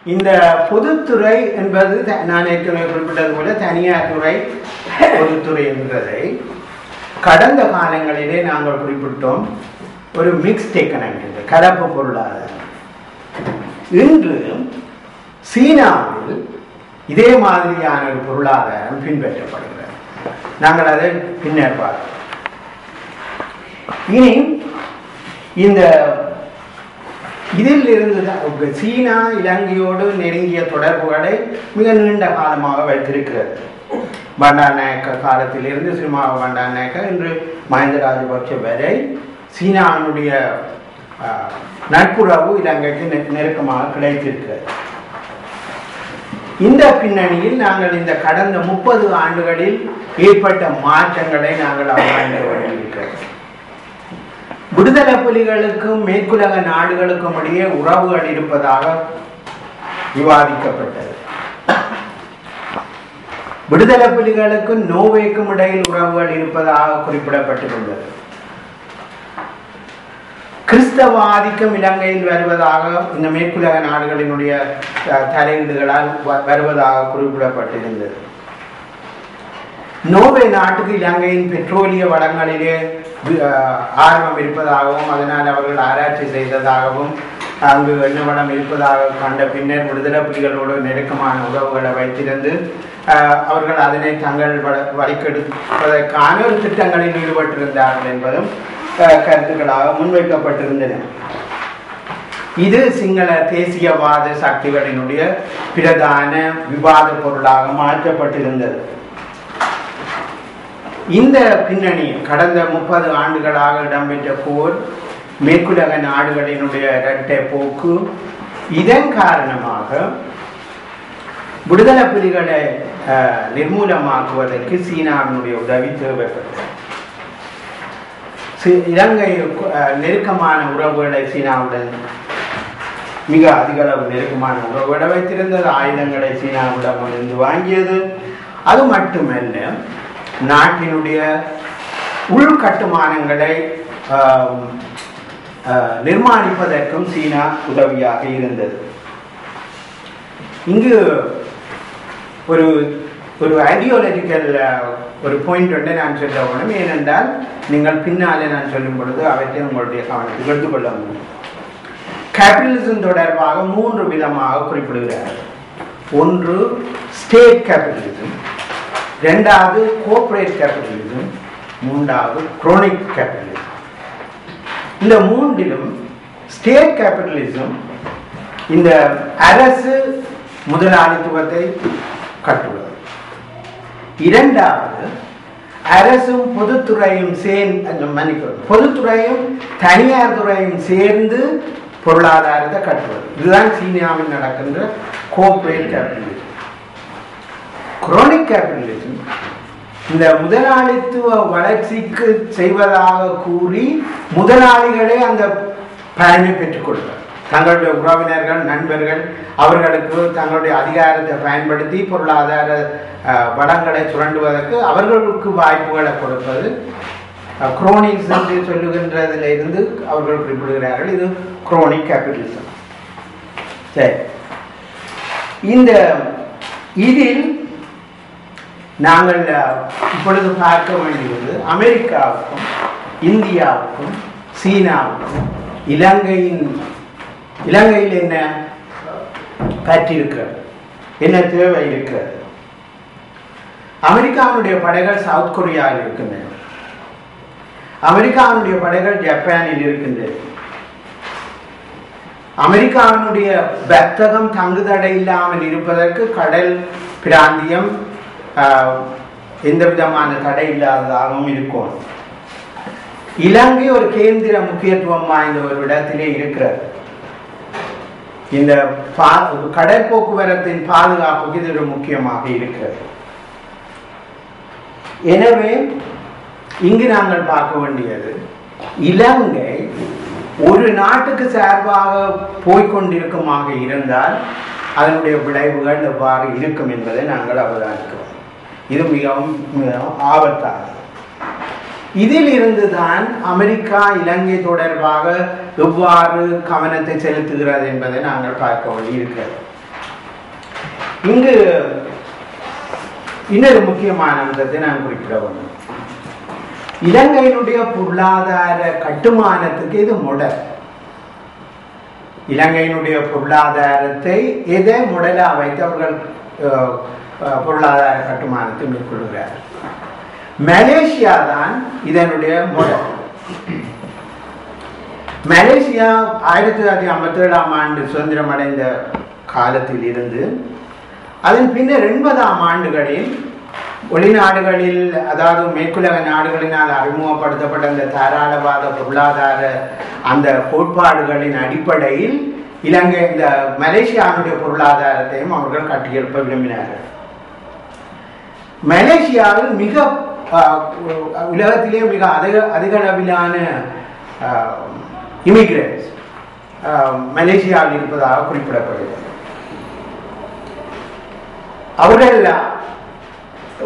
இந்த பொதுத்துறை என்பது நான் ஏற்கனவே குறிப்பிட்டது போல தனியார் துறை பொதுத்துறை என்பதை கடந்த காலங்களிலே நாங்கள் குறிப்பிட்டோம். ஒரு மிக்ஸ்ட் எக்கனாமி, கலப்பு பொருளாதாரம். இன்று சீனாவில் இதே மாதிரியான ஒரு பொருளாதாரம் பின்பற்றப்படுகிறது. நாங்கள் அதை பின்னர் பார்ப்போம். இனி இந்த இதில் இருந்து சீனா இலங்கையோடு நெருங்கிய தொடர்புகளை மிக நீண்ட காலமாக வைத்திருக்கிறது. பண்டாரநாயக்க காலத்திலிருந்து சினிமா பண்டாரநாயக்க இன்று மஹிந்த ராஜபக்ஷ வரை சீனாவினுடைய நட்புறவு இலங்கைக்கு நெருக்கமாக கிடைத்திருக்கிறது. இந்த பின்னணியில் நாங்கள் இந்த கடந்த 30 ஆண்டுகளில் ஏற்பட்ட மாற்றங்களை நாங்கள் ஆராய்ந்து வருகிறோம். விடுதலை புலிகளுக்கும் மேற்குலக நாடுகளுக்கும் இடையே உறவுகள் இருப்பதாக விவாதிக்கப்பட்டது. விடுதலை புலிகளுக்கும் நோர்வேக்கும் இடையில் உறவுகள் இருப்பதாக குறிப்பிடப்பட்டிருந்தது. கிறிஸ்தவ ஆதிக்கம் இலங்கையில் வருவதாக இந்த மேற்குலக நாடுகளினுடைய தலையீடுகளால் வருவதாக குறிப்பிடப்பட்டிருந்தது. நோர்வே நாட்டுக்கு இலங்கையின் பெட்ரோலிய வளங்களிலே ஆர்வம் இருப்பதாகவும் அதனால் அவர்கள் ஆராய்ச்சி செய்ததாகவும் அங்கு எண்ணெய் வளம் இருப்பதாக கண்ட பின்னர் விடுதலை புலிகளோடு நெருக்கமான உறவுகளை வைத்திருந்து அவர்கள் அதனை தங்கள் வழிக்கெடுப்பதற்கான ஒரு திட்டங்களில் ஈடுபட்டிருந்தார்கள் என்பதும் கருத்துக்களாக முன்வைக்கப்பட்டிருந்தன. இது சிங்கள தேசியவாத சக்திகளினுடைய பிரதான விவாத பொருளாக மாற்றப்பட்டிருந்தது. இந்த பின்னணி கடந்த 30 ஆண்டுகளாக இடம்பெற்ற போர், மேற்குலக நாடுகளினுடைய இரட்டை போக்கு, இதன் காரணமாக விடுதலை புலிகளை நிர்மூலமாக்குவதற்கு சீனாவினுடைய உதவி தேவைப்பட்டது. இலங்கை நெருக்கமான உறவுகளை சீனாவுடன் மிக அதிக அளவு நெருக்கமான உறவுகளை வைத்திருந்தது. ஆயுதங்களை சீனாவிடம் இருந்து வாங்கியது. அது மட்டுமல்ல, நாட்டினுடைய உள்கட்டுமானங்களை நிர்மாணிப்பதற்கும் சீனா உதவியாக இருந்தது. இங்கு ஒரு ஒரு ஐடியாலஜிக்கல் ஒரு பாயிண்ட் ஒன்றை நான் சொல்ல வேண்டும். ஏனென்றால் நீங்கள் பின்னாலே நான் சொல்லும் பொழுது அவற்றை உங்களுடைய கவனத்துக்கு எடுத்துக்கொள்ள முடியும். கேபிட்டலிசம் தொடர்பாக 3 விதமாக குறிப்பிடுகிறார்கள். ஒன்று ஸ்டேட் கேபிட்டலிசம், இரண்டாவது கோஆபரேட் கேபிட்டலிசம், மூன்றாவது குரோனிக் கேபிட்டலிசம். இந்த மூன்றிலும் ஸ்டேட் கேபிட்டலிசம் இந்த அரசு முதலாளித்துவத்தை கட்டுவது. இரண்டாவது அரசும் பொதுத்துறையும் பொதுத்துறையும் தனியார் துறையும் சேர்ந்து பொருளாதாரத்தை கட்டுவது. இதுதான் சீனாவில் நடக்கின்ற கோஆபரேட் கேபிட்டலிசம். குரோனிக் கேபிட்டலிசம் இந்த முதலாளித்துவ வளர்ச்சிக்கு செய்வதாக கூறி முதலாளிகளே அந்த பயனை பெற்றுக் கொள்வார். தங்களுடைய உறவினர்கள், நண்பர்கள் அவர்களுக்கு தங்களுடைய அதிகாரத்தை பயன்படுத்தி பொருளாதார வளங்களை சுரண்டுவதற்கு அவர்களுக்கு வாய்ப்புகளை கொடுப்பது குரோனிக்ஸ் என்று சொல்லுகின்றதில் இருந்து அவர்கள் குறிப்பிடுகிறார்கள். இது குரோனிக் கேபிட்டலிசம். சரி, இந்த இதில் நாங்கள் இப்பொழுது பார்க்க வேண்டியது அமெரிக்காவுக்கும் இந்தியாவுக்கும் சீனாவுக்கும் இலங்கையில் என்ன பற்றிருக்கிறது, என்ன தேவை இருக்கிறது. அமெரிக்காவுடைய படைகள் சவுத் கொரியாவில் இருக்கின்றன. அமெரிக்காவுடைய படைகள் ஜப்பானில் இருக்கின்றது. அமெரிக்காவினுடைய வர்த்தகம் தங்குதடை இல்லாமல் இருப்பதற்கு கடல் பிராந்தியம் எந்த விதமான தடை இல்லாததாகவும் இருக்கும். இலங்கை ஒரு கேந்திர முக்கியத்துவம் வாய்ந்த ஒரு இடத்திலே இருக்கிறது. இந்த கடல் போக்குவரத்தின் பாதுகாப்புக்கு இது ஒரு முக்கியமாக இருக்கிறது. எனவே இங்கு நாங்கள் பார்க்க வேண்டியது, இலங்கை ஒரு நாட்டுக்கு சார்பாக போய்கொண்டிருக்குமாக இருந்தால் அதனுடைய விளைவுகள் எவ்வாறு இருக்கும் என்பதை நாங்கள் அவதானிக்கிறோம். இது மிகவும் ஆபத்தானது. இதில் இருந்துதான் அமெரிக்கா இலங்கை தொடர்பாக எவ்வாறு கவனத்தை செலுத்துகிறது என்பதை நாங்கள் பார்க்க வேண்டியிருக்கிறது. இங்கு இன்னொரு முக்கியமான அம்சத்தை நான் குறிப்பிட வேண்டும். இலங்கையினுடைய பொருளாதார கட்டுமானத்துக்கு இது முடல். இலங்கையினுடைய பொருளாதாரத்தை எதை முடலா வைத்து அவர்கள் பொருளாதார கட்டுமானத்தை மேற்கொள்கிறார். மலேசியா தான் இதனுடைய முடல். மலேசியா 1957ஆம் ஆண்டு சுதந்திரம் அடைந்த காலத்தில் இருந்து அதன் பின்னர் 80ஆம் ஆண்டுகளில் வெளிநாடுகளில், அதாவது மேற்குலக நாடுகளினால் அறிமுகப்படுத்தப்பட்ட அந்த தாராளவாத பொருளாதார அந்த கோட்பாடுகளின் அடிப்படையில் இலங்கை இந்த மலேசியாவுடைய பொருளாதாரத்தையும் அவர்கள் கட்டியெழுப்ப விரும்பினார்கள். மலேசியாவில் மிக உலகத்திலே மிக அதிக அளவிலான இமிகிரன்ட்ஸ் மலேசியாவில் இருப்பதாக குறிப்பிடப்படுகிறது. அவர்கள்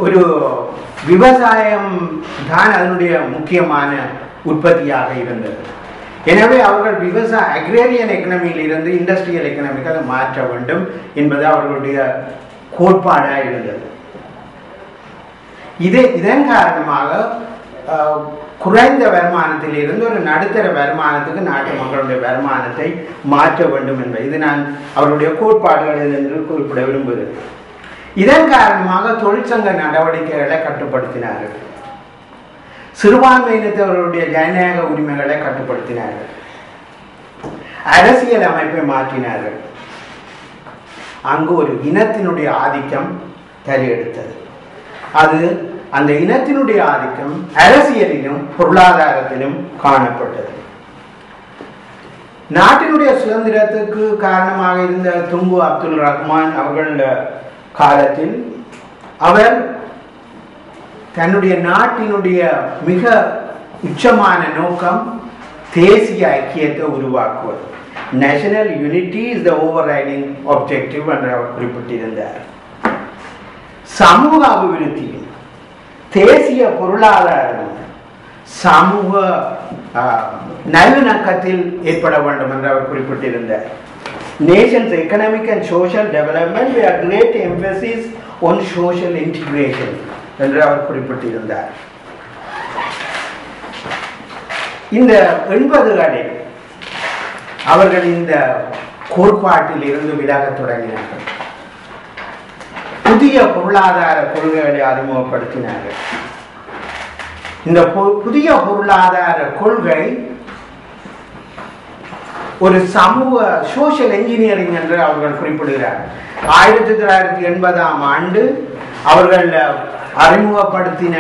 ஒரு விவசாயம் தான் அதனுடைய முக்கியமான உற்பத்தியாக இருந்தது. எனவே அவர்கள் அக்ரேரியன் எக்கனமியில் இருந்து இண்டஸ்ட்ரியல் எக்கனமிக்கு அதை மாற்ற வேண்டும் என்பது அவர்களுடைய கோட்பாடாக இருந்தது. இதன் காரணமாக குறைந்த வருமானத்தில் இருந்து ஒரு நடுத்தர வருமானத்துக்கு நாட்டு மக்களுடைய வருமானத்தை மாற்ற வேண்டும் என்பது இது நான் அவருடைய கோட்பாடுகள் என்று குறிப்பிட விரும்புகிறேன். இதன் காரணமாக தொழிற்சங்க நடவடிக்கைகளை கட்டுப்படுத்தினார்கள். சிறுபான்மையினத்தவர்களுடைய ஜனநாயக உரிமைகளை கட்டுப்படுத்தினார்கள். அரசியல் அமைப்பை மாற்றினார்கள். அங்கு ஒரு இனத்தினுடைய ஆதிக்கம் தலையெடுத்தது. அது அந்த இனத்தினுடைய ஆதிக்கம் அரசியலிலும் பொருளாதாரத்திலும் காணப்பட்டது. நாட்டினுடைய சுதந்திரத்துக்கு காரணமாக இருந்த துங்கு அப்துல் ரஹ்மான் அவர்கள் காலத்தில் அவர் தன்னுடைய நாட்டினுடைய மிக உச்சமான நோக்கம் தேசிய ஐக்கியத்தை உருவாக்குவது. National unity is the overriding objective என்று அவர் குறிப்பிட்டிருந்தார். சமூக அபிவிருத்தியும் தேசிய பொருளாதாரம் சமூக நல்லிணக்கத்தில் ஏற்பட வேண்டும் என்று அவர் குறிப்பிட்டிருந்தார். Nation's economic and social development with a great emphasis on social integration என்று அவர் குறிப்பிட்டிருந்தார். இந்த 80களில் அவர்கள் இந்த கோட்பாட்டில் இருந்து விலகத் தொடங்கினார்கள். புதிய பொருளாதார கொள்கைகளை அறிமுகப்படுத்தினார்கள். இந்த புதிய பொருளாதார கொள்கை ஒரு சமூக சோஷியல் என்ஜினியரிங் என்று அவர்கள் குறிப்பிடுகிறார். 1980ஆம் ஆண்டு அவர்கள் அறிமுகப்படுத்தின